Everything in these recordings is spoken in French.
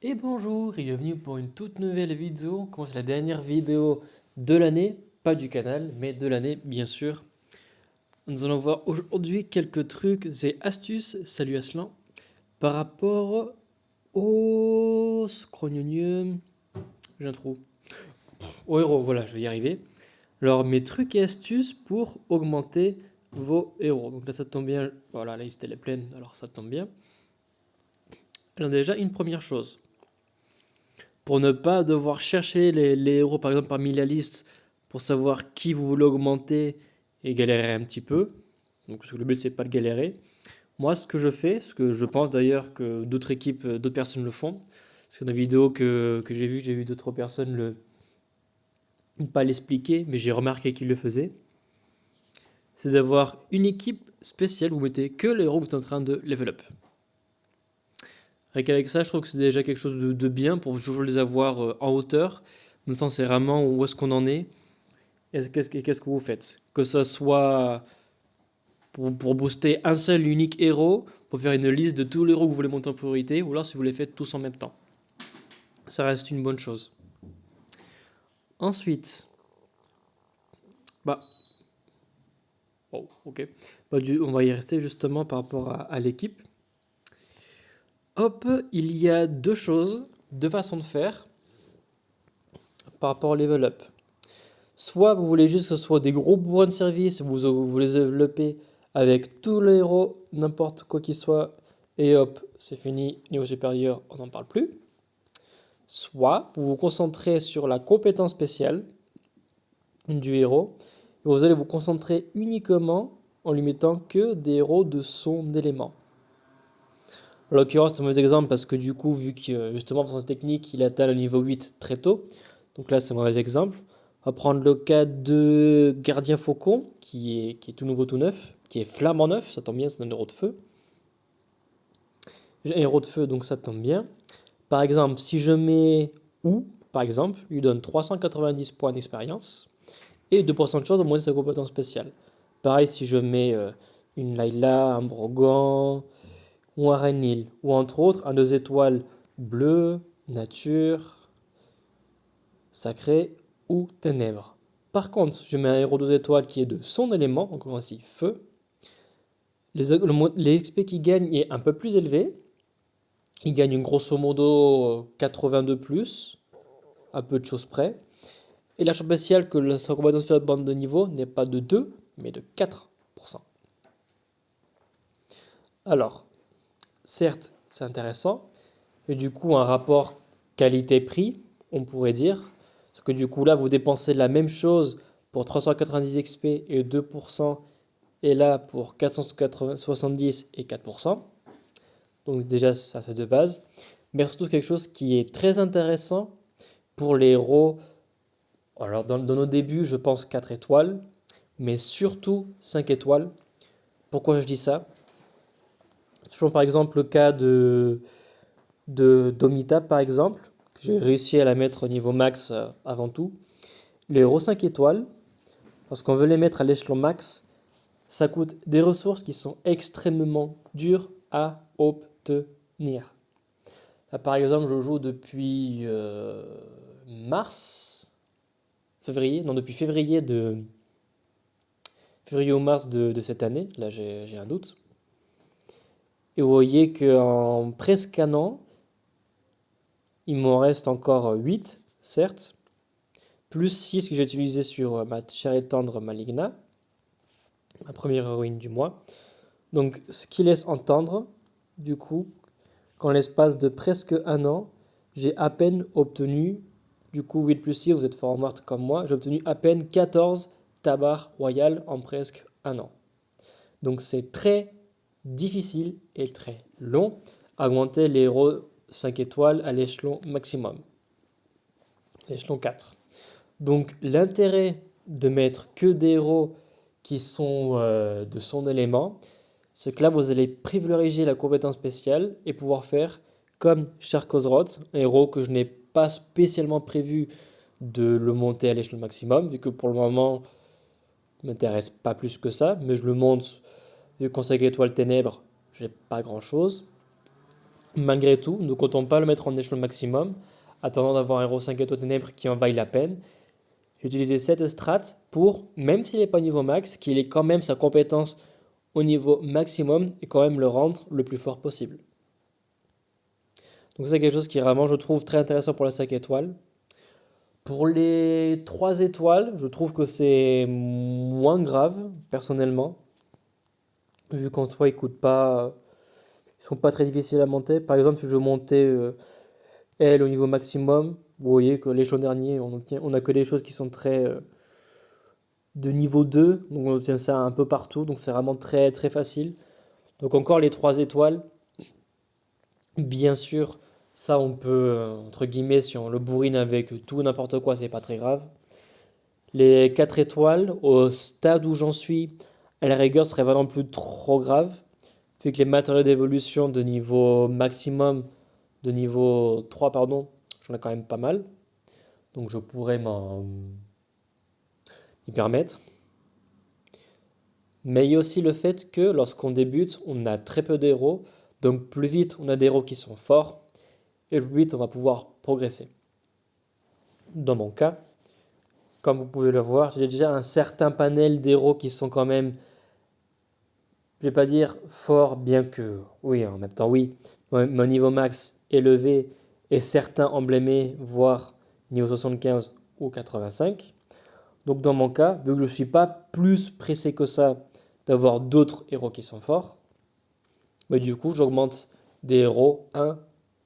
Et bonjour et bienvenue pour une toute nouvelle vidéo. Comme c'est la dernière vidéo de l'année, pas du canal, mais de l'année bien sûr. Nous allons voir aujourd'hui quelques trucs et astuces, salut Aslan, par rapport au scrognonium, j'ai un trou, au héros, voilà, je vais y arriver. Alors mes trucs et astuces pour augmenter vos héros. Donc là ça tombe bien, voilà, la liste elle est pleine, alors ça tombe bien. Alors déjà une première chose. Pour ne pas devoir chercher les héros, par exemple, parmi la liste, pour savoir qui vous voulez augmenter et galérer un petit peu. Donc, parce que le but, c'est pas de galérer. Moi, ce que je fais, ce que je pense d'ailleurs que d'autres équipes, d'autres personnes le font, parce que dans la vidéo que j'ai vu d'autres personnes ne pas l'expliquer, mais j'ai remarqué qu'ils le faisaient, c'est d'avoir une équipe spéciale, vous mettez que les héros que vous êtes en train de level up. Rien qu'avec ça, je trouve que c'est déjà quelque chose de bien pour toujours les avoir en hauteur. Comme ça, on sait vraiment où est-ce qu'on en est. Qu'est-ce que vous faites? Que ce soit pour booster un seul unique héros, pour faire une liste de tous les héros que vous voulez monter en priorité, ou alors si vous les faites tous en même temps. Ça reste une bonne chose. Ensuite, bah, oh, ok. On va y rester justement par rapport à l'équipe. Hop, il y a deux choses, deux façons de faire par rapport au level up. Soit vous voulez juste que ce soit des gros bourrins de service, vous les développez avec tous les héros, n'importe quoi qu'il soit, et hop, c'est fini, niveau supérieur, on n'en parle plus. Soit vous vous concentrez sur la compétence spéciale du héros, et vous allez vous concentrer uniquement en lui mettant que des héros de son élément. En l'occurrence, c'est un mauvais exemple parce que du coup, vu que justement, pour son technique, il atteint le niveau 8 très tôt, donc là, c'est un mauvais exemple. On va prendre le cas de Gardien Faucon, qui est tout nouveau, tout neuf, qui est flamant neuf, ça tombe bien, c'est un héros de feu. J'ai un héros de feu, donc ça tombe bien. Par exemple, si je mets ou, par exemple, lui donne 390 points d'expérience et 2% de chance d'augmenter sa compétence spéciale. Pareil, si je mets une Layla, un Brogan ou un Renil, ou entre autres un 2 étoiles bleu, nature, sacré ou ténèbres. Par contre, je mets un héros 2 étoiles qui est de son élément, encore ainsi feu. Les XP qu'il gagne est un peu plus élevé. Il gagne grosso modo 82 plus, à peu de choses près. Et la chance spéciale que sa compétence de bande de niveau n'est pas de 2, mais de 4%. Alors, certes, c'est intéressant, et du coup, un rapport qualité-prix, on pourrait dire, parce que du coup, là, vous dépensez la même chose pour 390 XP et 2%, et là, pour 470 et 4%. Donc déjà, ça, c'est de base. Mais surtout, quelque chose qui est très intéressant pour les héros. Alors, dans nos débuts, je pense 4 étoiles, mais surtout 5 étoiles. Pourquoi je dis ça? Je prends par exemple le cas de Domita, par exemple, que j'ai réussi à la mettre au niveau max avant tout. Les héros 5 étoiles, lorsqu'on veut les mettre à l'échelon max, ça coûte des ressources qui sont extrêmement dures à obtenir. Là, par exemple, je joue depuis février, non, depuis février ou mars de cette année. Là, j'ai un doute. Et vous voyez qu'en presque un an, il m'en reste encore 8, certes, plus 6 que j'ai utilisé sur ma chère et tendre Maligna, ma première héroïne du mois. Donc, ce qui laisse entendre, du coup, qu'en l'espace de presque un an, j'ai à peine obtenu, du coup, 8 plus 6, vous êtes fort en maths comme moi, j'ai obtenu à peine 14 tabards royales en presque un an. Donc, c'est très difficile et très long à augmenter les héros 5 étoiles à l'échelon maximum, l'échelon 4. Donc l'intérêt de mettre que des héros qui sont de son élément, c'est que là vous allez privilégier la compétence spéciale et pouvoir faire comme Sharkozrot, un héros que je n'ai pas spécialement prévu de le monter à l'échelon maximum, vu que pour le moment, il ne m'intéresse pas plus que ça, mais je le monte, vu qu'on sait qu'étoile ténèbres, j'ai pas grand chose. Malgré tout, ne comptons pas le mettre en échelon maximum, attendant d'avoir un héros 5 étoiles ténèbres qui en vaille la peine. J'ai utilisé cette strat pour, même s'il n'est pas niveau max, qu'il ait quand même sa compétence au niveau maximum et quand même le rendre le plus fort possible. Donc c'est quelque chose qui vraiment, je trouve, très intéressant pour les 5 étoiles. Pour les 3 étoiles, je trouve que c'est moins grave, personnellement, vu qu'en soi, ils sont pas très difficiles à monter. Par exemple, si je montais elle au niveau maximum, vous voyez que l'échelon dernier, on a que des choses qui sont très de niveau 2, donc on obtient ça un peu partout, donc c'est vraiment très très facile. Donc encore les 3 étoiles, bien sûr, ça on peut, entre guillemets, si on le bourrine avec tout n'importe quoi, c'est pas très grave. Les 4 étoiles, au stade où j'en suis, à la rigueur, serait vraiment plus trop grave, vu que les matériaux d'évolution de niveau maximum, de niveau 3, pardon, j'en ai quand même pas mal. Donc je pourrais m'y permettre. Mais il y a aussi le fait que lorsqu'on débute, on a très peu d'héros. Donc plus vite on a des héros qui sont forts, et plus vite on va pouvoir progresser. Dans mon cas, comme vous pouvez le voir, j'ai déjà un certain panel d'héros qui sont quand même, je vais pas dire forts, bien que oui, en même temps oui, mon niveau max élevé et certains emblémés, voire niveau 75 ou 85. Donc dans mon cas, vu que je ne suis pas plus pressé que ça d'avoir d'autres héros qui sont forts, mais du coup j'augmente des héros un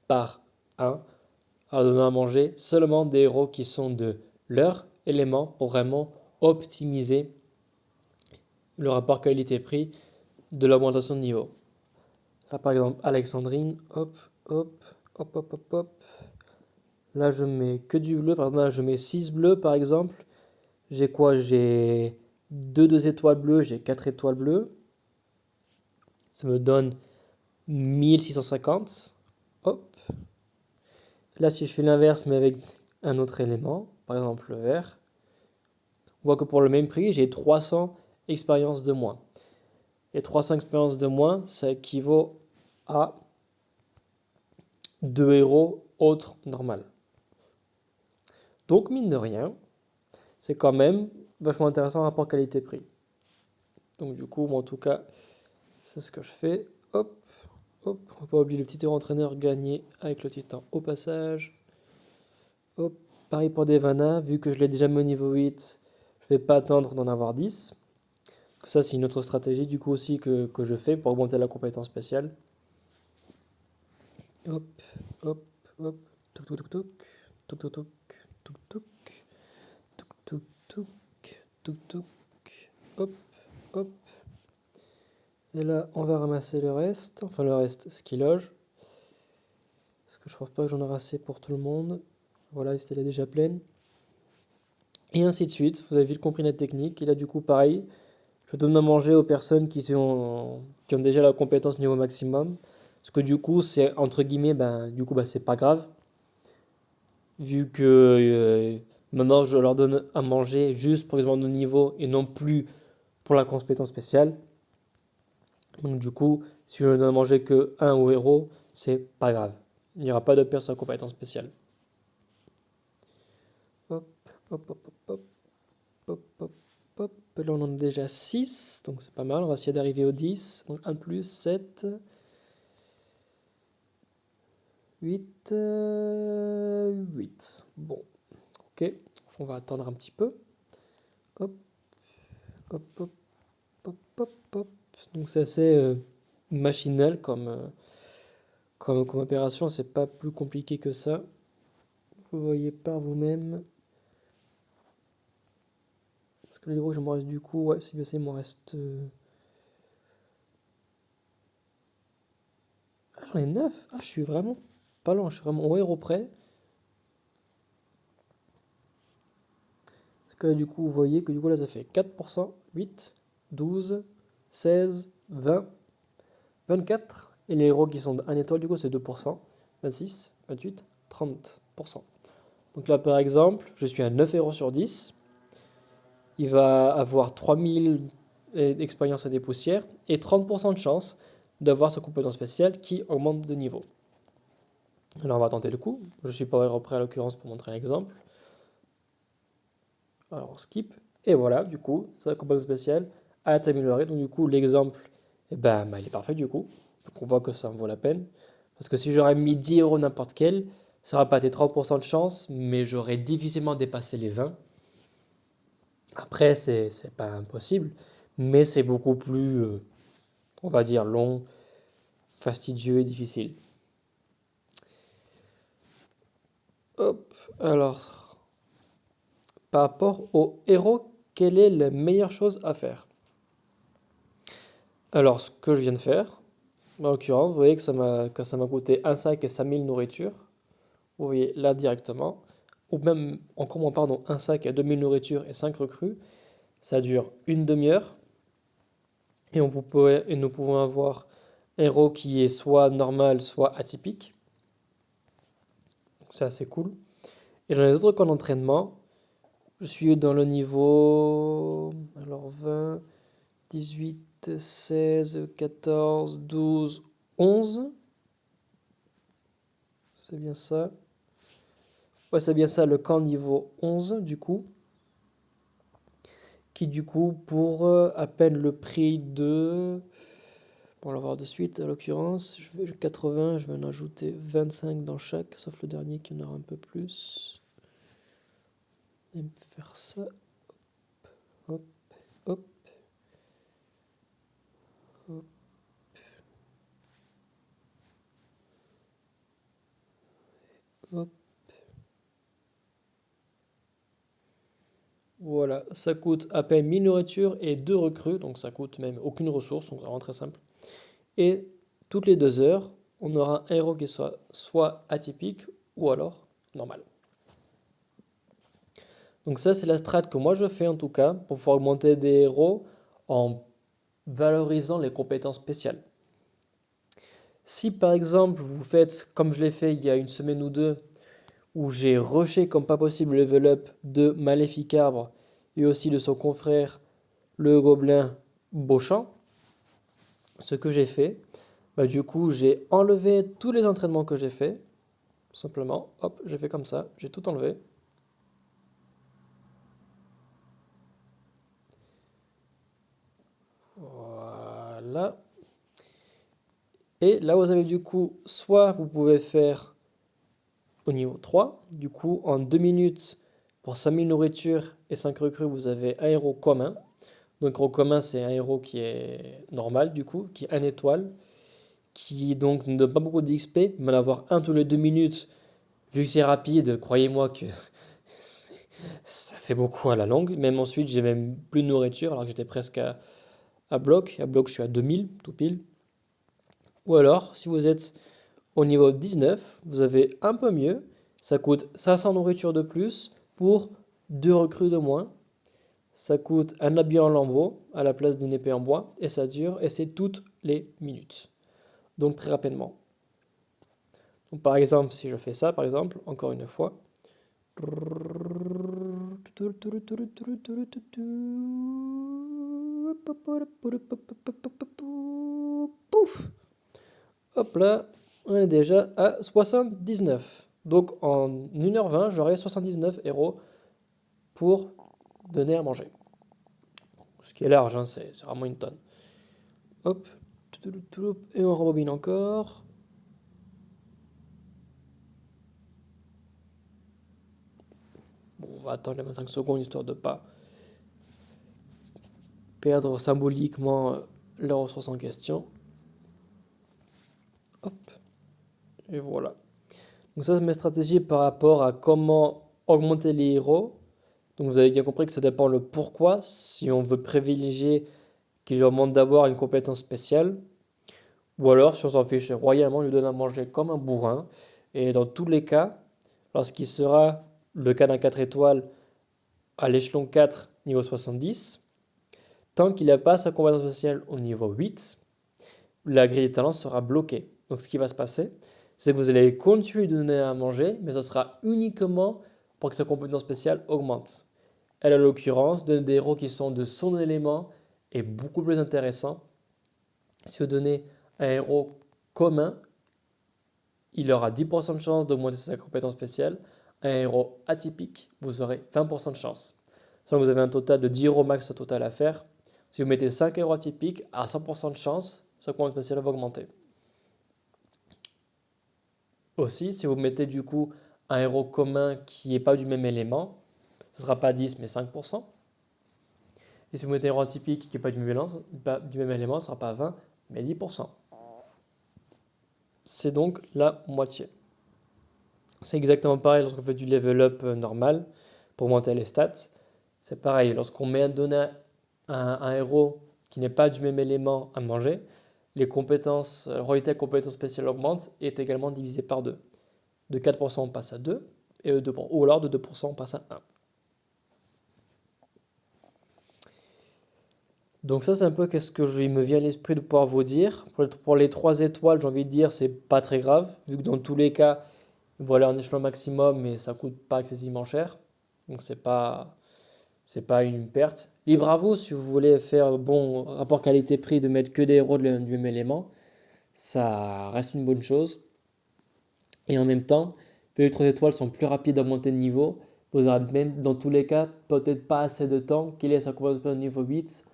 par un, en donnant à manger seulement des héros qui sont de leur élément pour vraiment optimiser le rapport qualité-prix de l'augmentation de niveau. Là par exemple Alexandrine, hop, hop, hop, hop, hop, hop. Là je mets que du bleu, par exemple là je mets 6 bleus par exemple. J'ai quoi? J'ai 2 étoiles bleues, j'ai 4 étoiles bleues. Ça me donne 1650. Hop. Là, si je fais l'inverse, mais avec un autre élément, par exemple le vert, on voit que pour le même prix, j'ai 300 expériences de moins. Et 300 expériences de moins, ça équivaut à 2 héros autres normal. Donc, mine de rien, c'est quand même vachement intéressant rapport qualité-prix. Donc, du coup, moi, en tout cas, c'est ce que je fais. Hop, hop. On va pas oublier le petit héros entraîneur gagné avec le titan au passage. Hop. Pareil pour Devana, vu que je l'ai déjà mis au niveau 8, je vais pas attendre d'en avoir 10. Ça, c'est une autre stratégie du coup aussi que je fais pour augmenter la compétence spéciale. Hop, hop, hop, touk touk touk touk, touk touk touk, touk touk, touk touk, touk touk, hop, hop. Et là, on va ramasser le reste, enfin le reste, ce qui loge. Parce que je pense pas que j'en ai assez pour tout le monde. Voilà, liste elle est déjà pleine. Et ainsi de suite, vous avez vite compris notre technique. Et là, du coup, pareil, je donne à manger aux personnes qui ont déjà la compétence niveau maximum. Parce que du coup, c'est entre guillemets, c'est pas grave. Vu que maintenant, je leur donne à manger juste pour qu'ils augmentent de niveau et non plus pour la compétence spéciale. Donc du coup, si je ne donne à manger que un au héros, c'est pas grave. Il n'y aura pas de perte sur la compétence spéciale. Hop, hop, hop, hop, hop, hop, hop. Là, on en a déjà 6, donc c'est pas mal. On va essayer d'arriver au 10. Donc 1 plus 7. 8, 8. Bon, ok. On va attendre un petit peu. Hop, hop, hop, hop, hop, hop. Donc c'est assez machinal comme opération. C'est pas plus compliqué que ça. Vous voyez par vous-même. Est-ce que les héros, je m'en reste du coup? Ouais, c'est bien ça, il m'en reste. Ah, j'en ai 9. Ah, je suis vraiment pas loin. Je suis vraiment au héros près. Parce que du coup, vous voyez que du coup, là, ça fait 4%, 8, 12, 16, 20, 24. Et les héros qui sont de 1 étoile, du coup, c'est 2%, 26, 28, 30%. Donc là, par exemple, je suis à 9 héros sur 10. Il va avoir 3000 d'expérience à des poussières et 30% de chance d'avoir sa compétence spéciale qui augmente de niveau. Alors on va tenter le coup. Je ne suis pas héros prêt à l'occurrence pour montrer un exemple. Alors on skip. Et voilà, du coup, ça compétence spéciale a été améliorée. Donc du coup, l'exemple, eh ben, il est parfait du coup. Donc on voit que ça en vaut la peine. Parce que si j'aurais mis 10 euros n'importe quel, ça n'aurait pas été 30% de chance, mais j'aurais difficilement dépassé les 20. Après, c'est pas impossible, mais c'est beaucoup plus, on va dire, long, fastidieux et difficile. Hop, alors, par rapport au héros, quelle est la meilleure chose à faire? Alors, ce que je viens de faire, en l'occurrence, vous voyez que ça m'a coûté un sac et 5000 nourritures. Vous voyez là directement. Ou même, encore moins, pardon, un sac et 2000 nourritures et 5 recrues. Ça dure une demi-heure. Et nous pouvons avoir un héros qui est soit normal, soit atypique. Donc c'est assez cool. Et dans les autres camps d'entraînement, je suis dans le niveau alors 20, 18, 16, 14, 12, 11. C'est bien ça. Ouais, c'est bien ça, le camp niveau 11 du coup. Qui du coup, pour à peine le prix de... On va le voir de suite, à l'occurrence, 80, je vais en ajouter 25 dans chaque, sauf le dernier qui en aura un peu plus. Et me faire ça. Hop, hop, hop, hop. Voilà, ça coûte à peine 1000 nourritures et 2 recrues, donc ça coûte même aucune ressource, donc vraiment très simple. Et toutes les 2 heures, on aura un héros qui soit atypique ou alors normal. Donc ça, c'est la strat que moi je fais en tout cas pour pouvoir augmenter des héros en valorisant les compétences spéciales. Si par exemple vous faites comme je l'ai fait il y a une semaine ou deux, où j'ai rushé comme pas possible le level up de Maléficarbre et aussi de son confrère le gobelin Beauchamp, ce que j'ai fait, du coup j'ai enlevé tous les entraînements que j'ai fait, tout simplement, hop, j'ai fait comme ça, j'ai tout enlevé. Voilà. Et là vous avez du coup, soit vous pouvez faire au niveau 3, du coup en 2 minutes pour 5000 nourritures et 5 recrues, vous avez un héros commun. Donc héros commun c'est un héros qui est normal du coup, qui est 1 étoile, qui donc ne donne pas beaucoup d'XP, mais avoir un tous les 2 minutes, vu que c'est rapide, croyez-moi que ça fait beaucoup à la longue. Même ensuite, j'ai même plus de nourriture, alors que j'étais presque à bloc. À bloc, je suis à 2000, tout pile. Ou alors, si vous êtes au niveau 19, vous avez un peu mieux. Ça coûte 500 nourritures de plus pour 2 recrues de moins. Ça coûte un habit en lambeau à la place d'une épée en bois. Et ça dure, et c'est toutes les minutes. Donc très rapidement. Donc, par exemple, si je fais ça, par exemple, encore une fois. Pouf! Hop là, on est déjà à 79. Donc en 1h20, j'aurai 79 héros pour donner à manger. Ce qui est large, hein, c'est vraiment une tonne. Hop, et on rembobine encore. Bon, on va attendre les 25 secondes histoire de ne pas perdre symboliquement les ressources en question. Hop, et voilà. Donc ça, c'est mes stratégies par rapport à comment augmenter les héros. Donc vous avez bien compris que ça dépend le pourquoi. Si on veut privilégier qu'il demande d'abord une compétence spéciale, ou alors si on s'en fiche royalement, on lui donne à manger comme un bourrin. Et dans tous les cas, lorsqu'il sera le cas d'un 4 étoiles à l'échelon 4, niveau 70, tant qu'il n'a pas sa compétence spéciale au niveau 8, la grille des talents sera bloquée. Donc ce qui va se passer, c'est que vous allez continuer de donner à manger, mais ce sera uniquement pour que sa compétence spéciale augmente. Elle, en l'occurrence, donne des héros qui sont de son élément et beaucoup plus intéressants. Si vous donnez un héros commun, il aura 10% de chance d'augmenter sa compétence spéciale. Un héros atypique, vous aurez 20% de chance. Donc vous avez un total de 10 héros max au total à faire. Si vous mettez 5 héros atypiques, à 100% de chance, sa compétence spéciale va augmenter. Aussi, si vous mettez du coup un héros commun qui n'est pas du même élément, ce ne sera pas 10 mais 5%. Et si vous mettez un héros atypique qui n'est pas du même élément, ce ne sera pas 20 mais 10%. C'est donc la moitié. C'est exactement pareil lorsqu'on fait du level up normal pour monter les stats. C'est pareil, lorsqu'on met un héros qui n'est pas du même élément à manger, les compétences, royauté à compétences spéciales augmente et est également divisé par 2. De 4% on passe à 2, ou alors de 2% on passe à 1. Donc ça c'est un peu qu'est-ce que il me vient à l'esprit de pouvoir vous dire. Pour les 3 étoiles, j'ai envie de dire, c'est pas très grave, vu que dans tous les cas, voilà un échelon maximum, mais ça coûte pas excessivement cher. Donc c'est pas une perte. Libre à vous si vous voulez faire bon rapport qualité-prix de mettre que des héros du même élément. Ça reste une bonne chose. Et en même temps, les 3 étoiles sont plus rapides à monter de niveau. Vous aurez même dans tous les cas peut-être pas assez de temps qu'il ait sa compétence de niveau 8,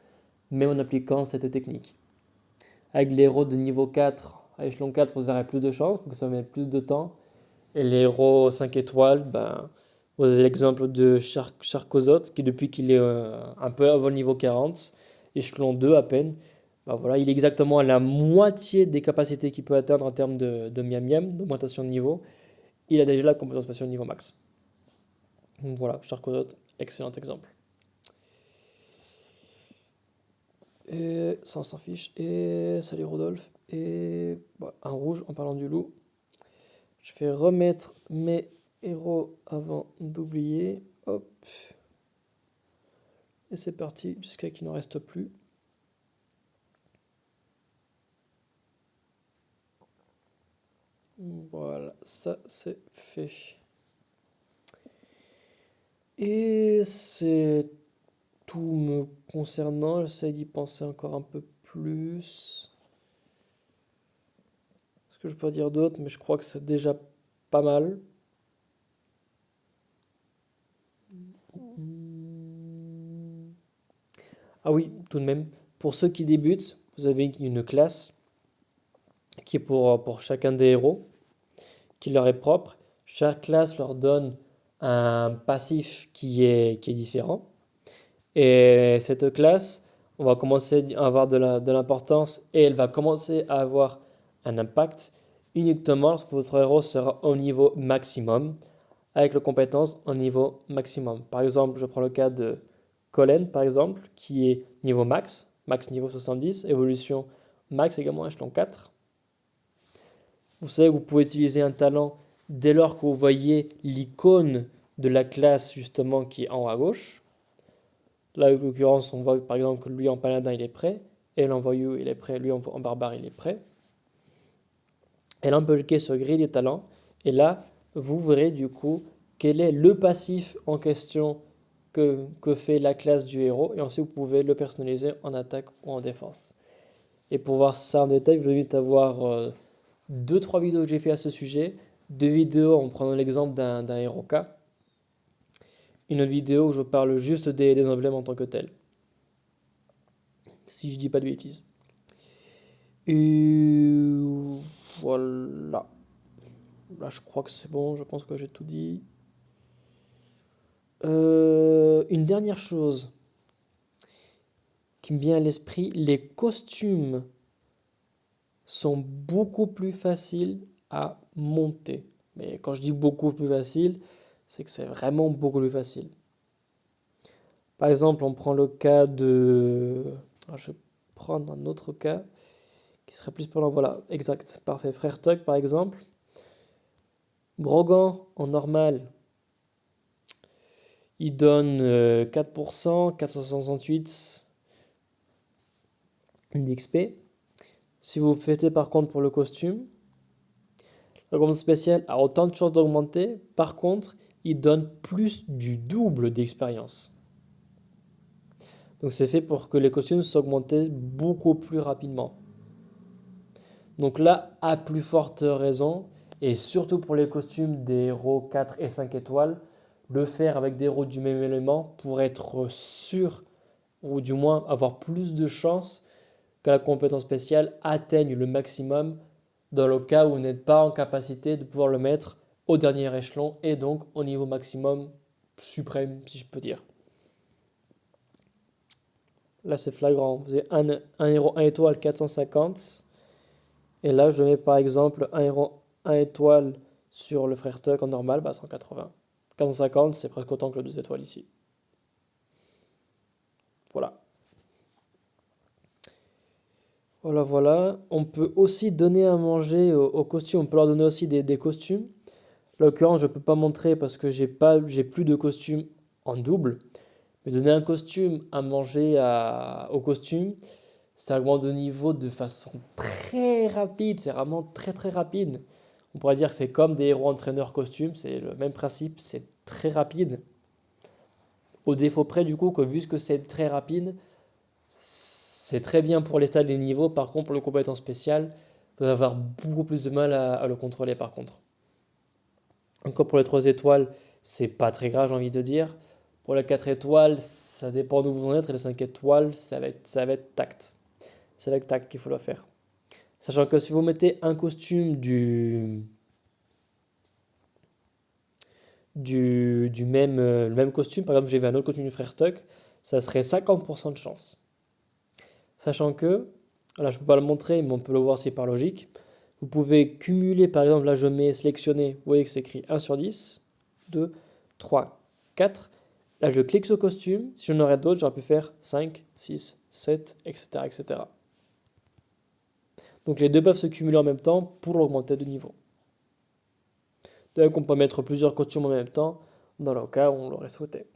même en appliquant cette technique. Avec les héros de niveau 4, à échelon 4, vous aurez plus de chance, donc ça met plus de temps. Et les héros 5 étoiles, ben, vous avez l'exemple de Charcozot, qui depuis qu'il est un peu avant le niveau 40, échelon 2 à peine, ben voilà, il est exactement à la moitié des capacités qu'il peut atteindre en termes de miam miam, d'augmentation de niveau. Il a déjà la compétence spatiale niveau max. Donc voilà, Charcozot, excellent exemple. Et ça on s'en fiche. Et salut Rodolphe. Et voilà, un rouge en parlant du loup. Je vais remettre mes héros avant d'oublier. Hop. Et c'est parti jusqu'à qu'il n'en reste plus. Voilà, ça c'est fait. Et c'est tout me concernant. J'essaie d'y penser encore un peu plus. Ce que je peux dire d'autre, mais je crois que c'est déjà pas mal. Ah oui, tout de même, pour ceux qui débutent, vous avez une classe qui est pour chacun des héros, qui leur est propre. Chaque classe leur donne un passif qui est différent. Et cette classe, on va commencer à avoir de l'importance et elle va commencer à avoir un impact uniquement lorsque votre héros sera au niveau maximum, avec les compétences au niveau maximum. Par exemple, je prends le cas de Colin, par exemple, qui est niveau max, max niveau 70, évolution max également échelon 4. Vous savez que vous pouvez utiliser un talent dès lors que vous voyez l'icône de la classe justement qui est en haut à gauche. Là, en l'occurrence, on voit par exemple que lui en paladin il est prêt, et l'envoyou il est prêt, lui en barbare il est prêt. Et là, on peut cliquer sur grille des talents, et là, vous verrez du coup quel est le passif en question que fait la classe du héros, et ensuite vous pouvez le personnaliser en attaque ou en défense. Et pour voir ça en détail, je vous invite à voir 2-3 vidéos que j'ai fait à ce sujet, 2 vidéos en prenant l'exemple d'un héros K, une autre vidéo où je parle juste des emblèmes en tant que tel, si je dis pas de bêtises. Et voilà. Là, je crois que c'est bon, je pense que j'ai tout dit. Une dernière chose qui me vient à l'esprit, les costumes sont beaucoup plus faciles à monter. Mais quand je dis beaucoup plus facile, c'est que c'est vraiment beaucoup plus facile. Par exemple, on prend le cas de... je vais prendre un autre cas qui serait plus parlant. Voilà, exact, parfait. Frère Tuck, par exemple. Brogan, en normal, il donne 4%, 468 d'XP. Si vous faites par contre pour le costume, le costume spécial a autant de chances d'augmenter. Par contre, il donne plus du double d'expérience. Donc c'est fait pour que les costumes s'augmentent beaucoup plus rapidement. Donc là, à plus forte raison, Et surtout pour les costumes des héros 4 et 5 étoiles, le faire avec des héros du même élément pour être sûr, ou du moins avoir plus de chances que la compétence spéciale atteigne le maximum dans le cas où vous n'êtes pas en capacité de pouvoir le mettre au dernier échelon et donc au niveau maximum suprême, si je peux dire. Là, c'est flagrant. Vous avez un héros 1 étoile 450. Et là, je mets par exemple un héros 1 étoile sur le frère Tuck en normal, 180. 450, c'est presque autant que le 2 étoiles ici. Voilà. Voilà, voilà. On peut aussi donner à manger aux costumes. On peut leur donner aussi des costumes. Là, en l'occurrence, je ne peux pas montrer parce que j'ai plus de costumes en double. Mais donner un costume à manger au costume, ça augmente de niveau de façon très rapide. C'est vraiment très très rapide. On pourrait dire que c'est comme des héros entraîneurs costumes. C'est le même principe. C'est très rapide. Au défaut près, du coup, que vu que c'est très rapide, c'est très bien pour les stats des niveaux. Par contre, pour le compétence spéciale, vous allez avoir beaucoup plus de mal à le contrôler par contre. Encore pour les 3 étoiles, c'est pas très grave, j'ai envie de dire. Pour les 4 étoiles, ça dépend d'où vous en êtes. Et les 5 étoiles, ça va être tact. C'est avec tact qu'il faut le faire. Sachant que si vous mettez un costume le même costume, par exemple, j'ai vu un autre costume du frère Tuck, ça serait 50% de chance. Sachant que, là je ne peux pas le montrer, mais on peut le voir si par logique. Vous pouvez cumuler, par exemple, là je mets sélectionner, vous voyez que c'est écrit 1 sur 10, 2, 3, 4. Là je clique sur costume, si j'en aurais d'autres, j'aurais pu faire 5, 6, 7, etc., etc. Donc les deux peuvent se cumuler en même temps pour augmenter de niveau. Donc on peut mettre plusieurs costumes en même temps, dans le cas où on l'aurait souhaité.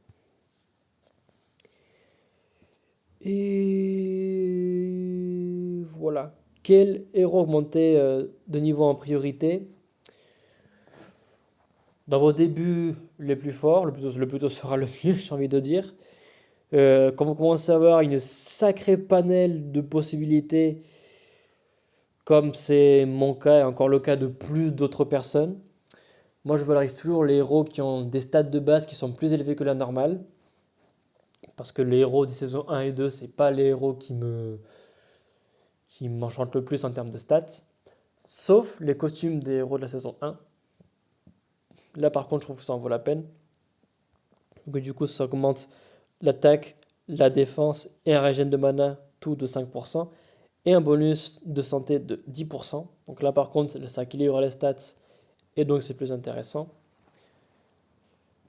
Et voilà. Quel héros augmenter de niveau en priorité? Dans vos débuts les plus forts, le plus tôt sera le mieux, j'ai envie de dire. Quand vous commencez à avoir une sacrée panel de possibilités, comme c'est mon cas et encore le cas de plus d'autres personnes, moi je valorise toujours les héros qui ont des stats de base qui sont plus élevés que la normale. Parce que les héros des saisons 1 et 2, c'est pas les héros qui m'enchantent le plus en termes de stats. Sauf les costumes des héros de la saison 1. Là par contre, je trouve que ça en vaut la peine. Donc du coup, ça augmente l'attaque, la défense et un régène de mana, tout de 5%. Et un bonus de santé de 10%. Donc là par contre, ça équilibre les stats et donc c'est plus intéressant.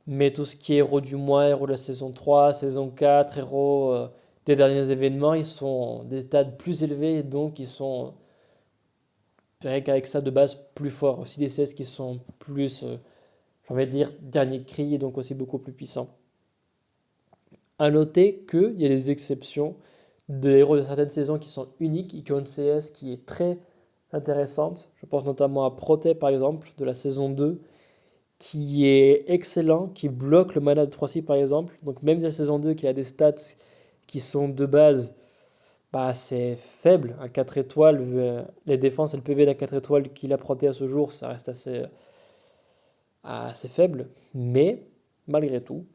Mais tout ce qui est héros du mois, héros de la saison 3, saison 4, héros des derniers événements, ils sont des stats plus élevés et donc ils sont, rien qu'avec ça de base, plus forts. Aussi des CS qui sont plus, j'ai envie de dire, dernier cri et donc aussi beaucoup plus puissants. À noter qu'il y a des exceptions de héros de certaines saisons qui sont uniques et qui ont une CS qui est très intéressante. Je pense notamment à Proté par exemple, de la saison 2, qui est excellent, qui bloque le mana de 3-6 par exemple. Donc même de la saison 2 qui a des stats qui sont de base c'est faible, un 4 étoiles, les défenses et le PV d'un 4 étoiles qu'il a Proté à ce jour, ça reste assez faible. Mais malgré tout,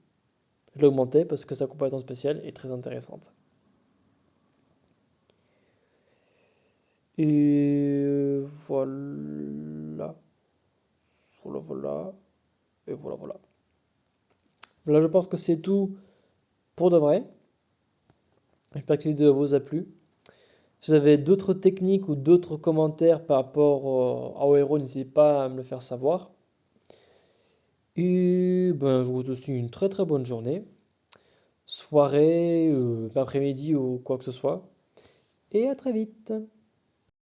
je l'ai augmenté parce que sa compétence spéciale est très intéressante. Et voilà. Voilà, voilà. Et voilà, voilà. Là, je pense que c'est tout pour de vrai. J'espère que la vidéo vous a plu. Si vous avez d'autres techniques ou d'autres commentaires par rapport au héros, n'hésitez pas à me le faire savoir. Et je vous souhaite une très très bonne journée, soirée, après-midi ou quoi que ce soit. Et à très vite.